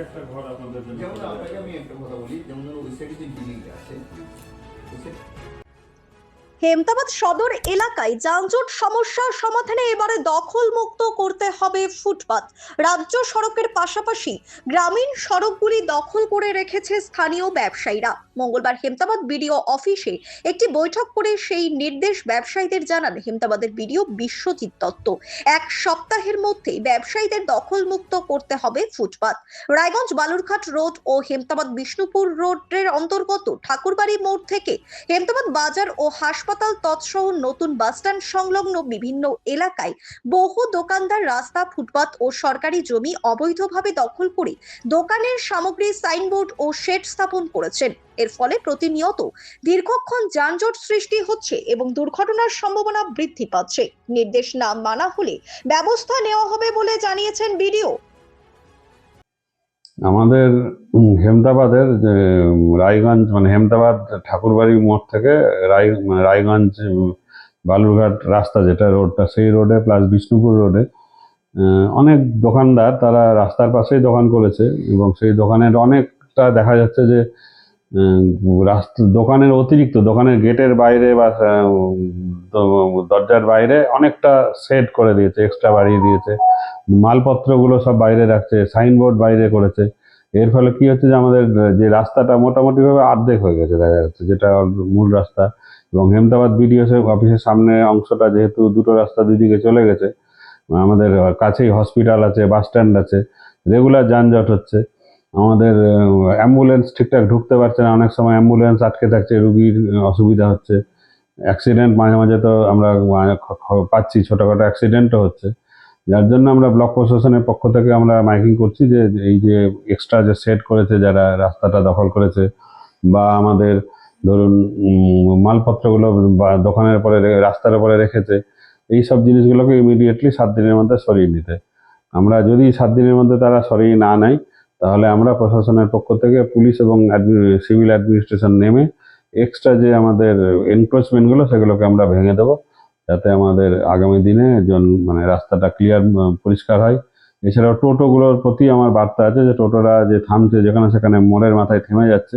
একটা ঘর আপনাদের জন্য। যেমন আপনাকে আমি একটা কথা বলি, যেমন ওই সাইডে যে বিল্ডিংটা আছে, হেমতাবাদ সদর এলাকায় যানজট সমস্যার সমাধানে এবারে দখল মুক্ত করতে হবে ফুটপাত। রাজ্য সড়কের পাশাপাশি গ্রামীণ সড়কগুলি দখল করে রেখেছে স্থানীয় ব্যবসায়ীরা। মঙ্গলবার হেমতাবাদ বিডিও অফিসে একটি বৈঠক করে সেই নির্দেশ ব্যবসায়ীদের জানান হেমতাবাদের বিডিও বিশ্বজিৎ দত্ত। এক সপ্তাহের মধ্যে ব্যবসায়ীদের দখল মুক্ত করতে হবে ফুটপাত। রায়গঞ্জ বালুরঘাট রোড ও হেমতাবাদ বিষ্ণুপুর রোডের অন্তর্গত ঠাকুরবাড়ি মোড় থেকে হেমতাবাদ বাজার ও হাসপাতাল তৎসহ নতুন বাসস্ট্যান্ড সংলগ্ন বিভিন্ন এলাকায় বহু দোকানদার রাস্তা, ফুটপাত ও সরকারি জমি অবৈধভাবে দখল করে দোকানের সামগ্রী, সাইনবোর্ড ও শেড স্থাপন করেছেন। এর ফলে প্রতিনিয়ত দীর্ঘক্ষণ যানজট সৃষ্টি হচ্ছে এবং দুর্ঘটনার সম্ভাবনা বৃদ্ধি পাচ্ছে। নির্দেশ না মানা হলে ব্যবস্থা নেওয়া হবে বলে জানিয়েছেন বিডিও। আমাদের হেমতাবাদের যে রায়গঞ্জ মানে হেমতাবাদ ঠাকুরবাড়ি মোড় থেকে রায়গঞ্জ বালুরঘাট রাস্তা যেটা রোডটা, সেই রোডে প্লাস বিষ্ণুপুর রোডে অনেক দোকানদার তারা রাস্তার পাশেই দোকান করেছে এবং সেই দোকানের অনেকটা দেখা যাচ্ছে যে দোকানের অতিরিক্ত দোকানের গেটের বাইরে বা দরজার বাইরে অনেকটা সেট করে দিয়েছে, এক্সট্রা বাড়িয়ে দিয়েছে, মালপত্রগুলো সব বাইরে রাখছে, সাইনবোর্ড বাইরে করেছে। এর ফলে কি হচ্ছে যে আমাদের যে রাস্তাটা মোটামুটিভাবে অর্ধেক হয়ে গেছে দেখা যাচ্ছে, যেটা মূল রাস্তা। এবং হেমতাবাদ বিডিও অফিসের সামনে অংশটা যেহেতু দুটো রাস্তা দুদিকে চলে গেছে, আমাদের কাছেই হসপিটাল আছে, বাস স্ট্যান্ড আছে, রেগুলার যানজট হচ্ছে। আমাদের অ্যাম্বুলেন্স ঠিকঠাক ঢুকতে পারছে না, অনেক সময় অ্যাম্বুলেন্স আটকে থাকছে, রুগীর অসুবিধা হচ্ছে। অ্যাক্সিডেন্ট মাঝে মাঝে তো আমরা পাচ্ছি, ছোটোখাটো অ্যাক্সিডেন্টও হচ্ছে। যার জন্য আমরা ব্লক প্রশাসনের পক্ষ থেকে আমরা মাইকিং করছি যে এই যে এক্সট্রা যে সেট করেছে যারা রাস্তাটা দখল করেছে, বা আমাদের ধরুন মালপত্রগুলো বা দোকানের পরে রাস্তার উপরে রেখেছে, এই সব জিনিসগুলোকে ইমিডিয়েটলি 7 দিনের মধ্যে সরিয়ে নিতে। আমরা যদি 7 দিনের মধ্যে তারা সরিয়ে না নেয়, তাহলে আমরা প্রশাসনের পক্ষ থেকে পুলিশ এবং সিভিল অ্যাডমিনিস্ট্রেশন নেমে এক্সট্রা যে আমাদের এনক্রোচমেন্টগুলো সেগুলোকে আমরা ভেঙে দেবো, যাতে আমাদের আগামী দিনে মানে রাস্তাটা ক্লিয়ার পরিষ্কার হয়। এছাড়াও টোটোগুলোর প্রতি আমার বার্তা আছে যে টোটোরা যে থামছে যেখানে সেখানে মোড়ের মাথায় থেমে যাচ্ছে,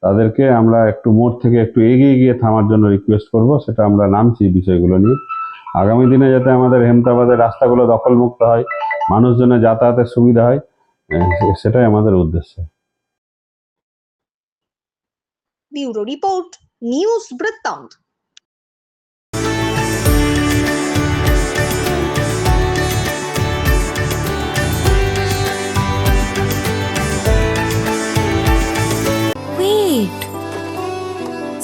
তাদেরকে আমরা একটু মোড় থেকে একটু এগিয়ে গিয়ে থামার জন্য রিকোয়েস্ট করব। সেটা আমরা নামছি বিষয়গুলো নিয়ে। আগামী দিনে যাতে আমাদের হেমতাবাদের রাস্তাগুলো দখলমুক্ত হয়, মানুষজনের যাতায়াতের সুবিধা হয়, সেটাই আমাদের উদ্দেশ্য। ব্যুরো রিপোর্ট, নিউজ বৃত্তান্ত। Wait.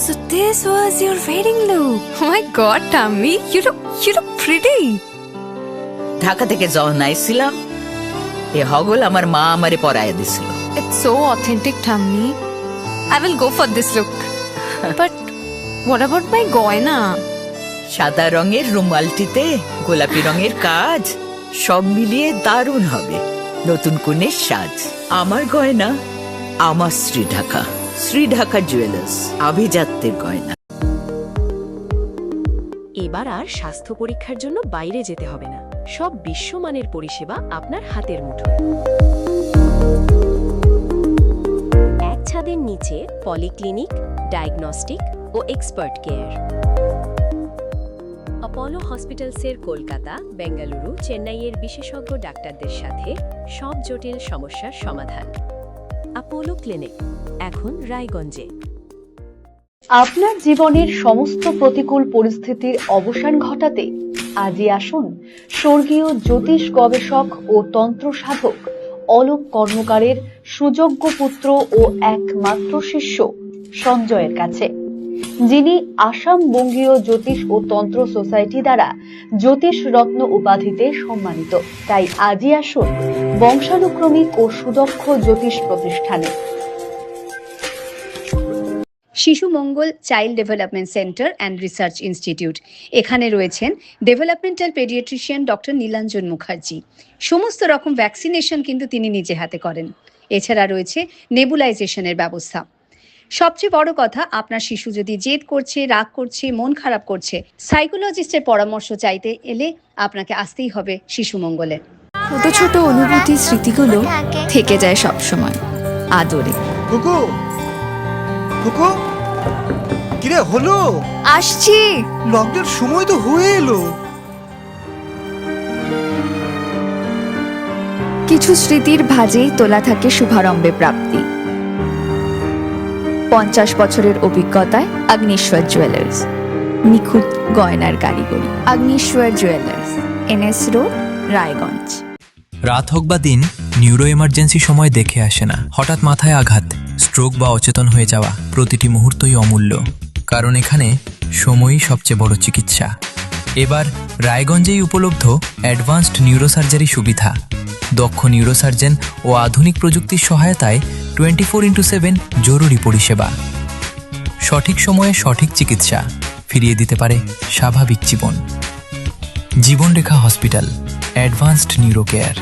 So this was your wedding look. Oh my god, Tammy, you look pretty. Dhaka থেকে যখন আইছিলাম, এ হগল আমার মা আমারে পরাইয়া দিছিল। It's so authentic, Tammy. I will go for this look. But what about my goina? সাদা রঙের রুমালটিতে গোলাপি রঙের কাজ, সব মিলিয়ে দারুণ হবে নতুন কনের সাজ। আমার গয়না আমার শ্রী ঢাকা জুয়েলার্স, আভিজাত্যের গয়না। এবার আর স্বাস্থ্য পরীক্ষার জন্য বাইরে যেতে হবে না, সব বিশ্বমানের পরিষেবা আপনার হাতের মুঠোয়। এক ছাদের নিচে পলিক্লিনিক, ডায়াগনস্টিক ও এক্সপার্ট কেয়ার। অপোলো হসপিটালসের কলকাতা, বেঙ্গালুরু, চেন্নাইয়ের বিশেষজ্ঞ ডাক্তারদের সাথে সব জটিল সমস্যার সমাধান। অপোলো ক্লিনিক এখন রায়গঞ্জে। আপনার জীবনের সমস্ত প্রতিকূল পরিস্থিতির অবসান ঘটাতে আজই আসুন স্বর্গীয় জ্যোতিষ গবেষক ও তন্ত্র সাধক অলোক কর্মকারের সুযোগ্য পুত্র ও একমাত্র শিষ্য সঞ্জয়ের কাছে, যিনি আসাম বঙ্গীয় জ্যোতিষ ও তন্ত্র সোসাইটি দ্বারা জ্যোতিষ রত্ন উপাধিতে সম্মানিত। তাই আজই আসুন বংশানুক্রমিক ও সুদক্ষ জ্যোতিষ প্রতিষ্ঠানে। Shishu Mangal child development centre and research institute. এখানে রয়েছেন developmental paediatrician doctor Nilanjan Mukherjee. সমস্ত রকম ভ্যাকসিনেশন কিন্তু তিনি নিজে হাতে করেন। এছাড়া রয়েছে নেবুলাইজেশনের ব্যবস্থা। সবচেয়ে বড় কথা, আপনার শিশু যদি জেদ করছে, রাগ করছে, মন খারাপ করছে, সাইকোলজিস্টের পরামর্শ চাইতে এলে আপনাকে আসতেই হবে শিশু মঙ্গলে। ছোট ছোট অনুভূতি স্মৃতিগুলো থেকে যায় সব সময় আদরে। কুকু কুকু কিরে হলো? আসছি। লকডাউন সময় তো হয়ে এলো। কিছু স্মৃতির ভাজেই তোলা থাকে শুভারম্ভে প্রাপ্তি। 50 বছরের অভিজ্ঞতায় আগ্নেশ্বর জুয়েলার্স, নিখুঁত গয়নার কারিগরি। Agneshwar jewellers, NS road, Raiganj. রাত হোক বা দিন, নিউরো এমার্জেন্সি সময় দেখে আসে না। হঠাৎ মাথায় আঘাত, স্ট্রোক বা অচেতন হয়ে যাওয়া, প্রতিটি মুহূর্তই অমূল্য, কারণ এখানে সময়ই সবচেয়ে বড় চিকিৎসা। এবার রায়গঞ্জেই উপলব্ধ অ্যাডভান্সড নিউরোসার্জারি সুবিধা। দক্ষ নিউরোসার্জন ও আধুনিক প্রযুক্তির সহায়তায় 24x7 জরুরি পরিষেবা। সঠিক সময়ে সঠিক চিকিৎসা ফিরিয়ে দিতে পারে স্বাভাবিক জীবন। জীবনরেখা হসপিটাল, অ্যাডভান্সড নিউরো কেয়ার।